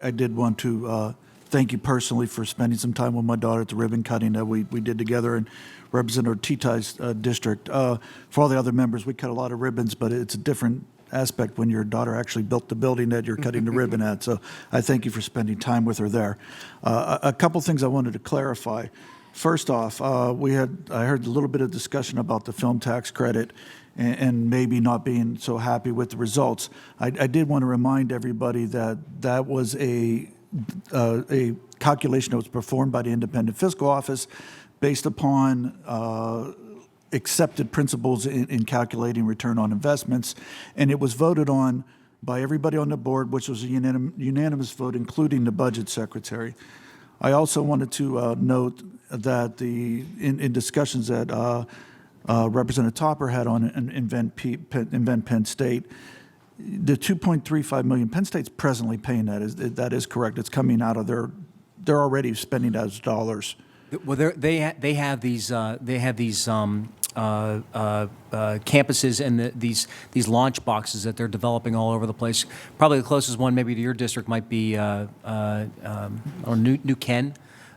I did want to thank you personally for spending some time with my daughter at the ribbon cutting that we did together and represent our T-Ties district. For all the other members, we cut a lot of ribbons, but it's a different aspect when your daughter actually built the building that you're cutting the ribbon at. So I thank you for spending time with her there. A couple things I wanted to clarify. First off, I heard a little bit of discussion about the film tax credit and maybe not being so happy with the results. I did want to remind everybody that that was a calculation that was performed by the Independent Fiscal Office based upon accepted principles in calculating return on investments, and it was voted on by everybody on the board, which was a unanimous vote, including the budget secretary. I also wanted to note that in discussions that Representative Topper had on Invent Penn State, the $2.35 million, Penn State's presently paying that. That is correct. It's coming out of they're already spending those dollars. Well, they have these campuses and these launch boxes that they're developing all over the place. Probably the closest one maybe to your district might be or New Ken.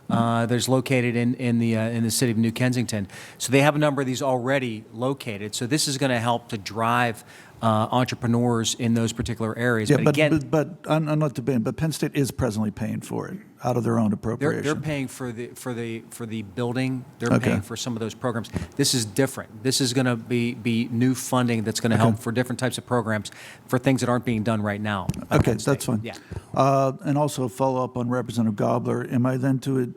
There's located in the city of New Kensington. So they have a number of these already located. So this is going to help to drive entrepreneurs in those particular areas. Yeah, but again, but I'm not debating. But Penn State is presently paying for it out of their own appropriation. they're paying for the building. They're Okay. paying for some of those programs. This is different. This is going to be new funding that's going to help for different types of programs for things that aren't being done right now. by Okay, Penn State. that's fine. Yeah. And also follow up on Representative Gobler. Am I then to,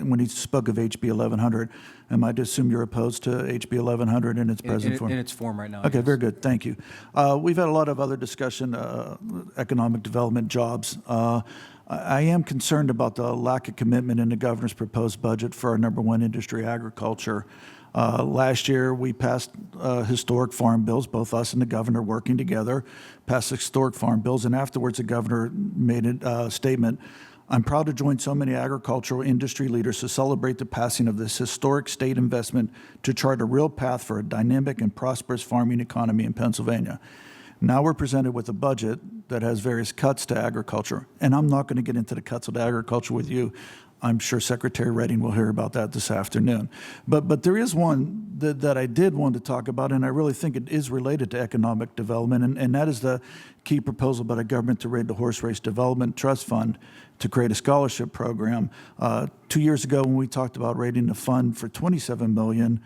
when he spoke of HB 1100, am I to assume you're opposed to HB 1100 in its present form? In its form right now. Okay, yes. very good. Thank you. We've had a lot of other discussion, economic development, jobs. I am concerned about the lack of commitment in the governor's proposed budget for our number one industry, agriculture. Last year, we passed historic farm bills, both us and the governor working together, passed historic farm bills, and afterwards the governor made a statement. I'm proud to join so many agricultural industry leaders to celebrate the passing of this historic state investment to chart a real path for a dynamic and prosperous farming economy in Pennsylvania. Now we're presented with a budget that has various cuts to agriculture, and I'm not going to get into the cuts of agriculture with you. I'm sure Secretary Redding will hear about that this afternoon. But there is one that I did want to talk about, and I really think it is related to economic development, and that is the key proposal by the government to raid the Horse Race Development Trust Fund to create a scholarship program. 2 years ago, when we talked about raiding the fund for $27 million,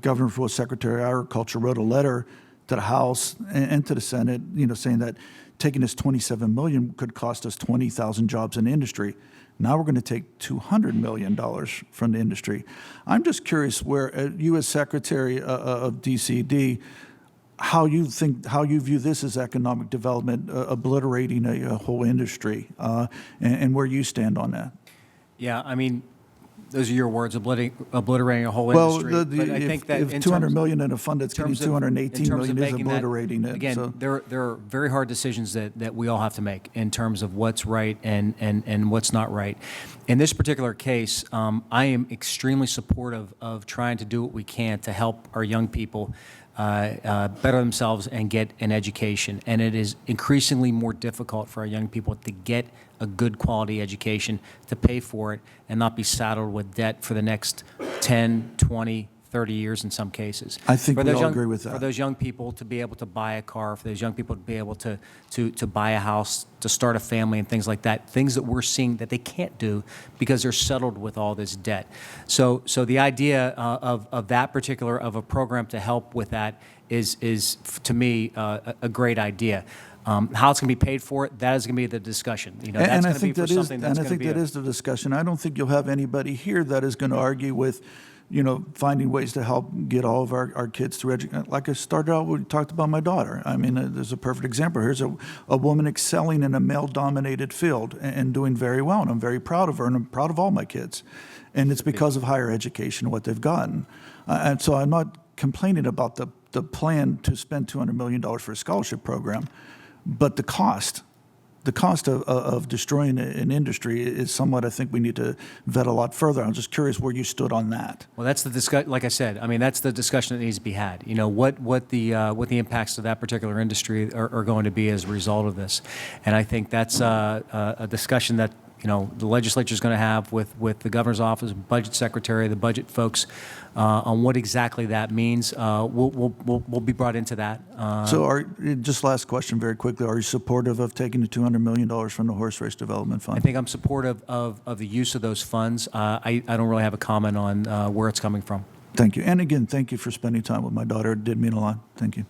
Governor Full Secretary of Agriculture wrote a letter to the House and to the Senate, saying that taking this $27 million could cost us 20,000 jobs in the industry. Now we're going to take $200 million from the industry. I'm just curious where you as Secretary of DCED, how you view this as economic development, obliterating a whole industry, and where you stand on that. Yeah, I mean, those are your words, obliterating a whole industry. Well, but I think that if in $200 terms- million in a fund that's getting $218 million is obliterating it. Again, So. there are very hard decisions that we all have to make in terms of what's right and what's not right. In this particular case, I am extremely supportive of trying to do what we can to help our young people better themselves and get an education. And it is increasingly more difficult for our young people to get a good quality education, to pay for it, and not be saddled with debt for the next 10, 20, 30 years in some cases. I think we all agree with that. For those young people to be able to buy a car, for those young people to be able to buy a house, to start a family and things like that, things that we're seeing that they can't do because they're settled with all this debt. So the idea of that particular, of a program to help with that is to me, a great idea. How it's going to be paid for, that is going to be the discussion. That's going to be for something that's going to be. And I think that is the discussion. I don't think you'll have anybody here that is going to argue with, finding ways to help get all of our kids through education. Like I started out, we talked about my daughter. I mean, there's a perfect example. Here's a woman excelling in a male-dominated field and doing very well, and I'm very proud of her, and I'm proud of all my kids. And it's because of higher education and what they've gotten. And so I'm not complaining about the plan to spend $200 million for a scholarship program, but the cost the cost of destroying an industry is somewhat, I think we need to vet a lot further. I'm just curious where you stood on that. Well, that's the discuss. Like I said, I mean, that's the discussion that needs to be had. You know, what the impacts of that particular industry are going to be as a result of this, and I think that's a discussion that, you know, the legislature is going to have with the governor's office, budget secretary, the budget folks, on what exactly that means. We'll be brought into that. So just last question very quickly, are you supportive of taking the $200 million from the Horse Race Development Fund? I think I'm supportive of the use of those funds. I don't really have a comment on where it's coming from. Thank you. And again, thank you for spending time with my daughter. It did mean a lot. Thank you.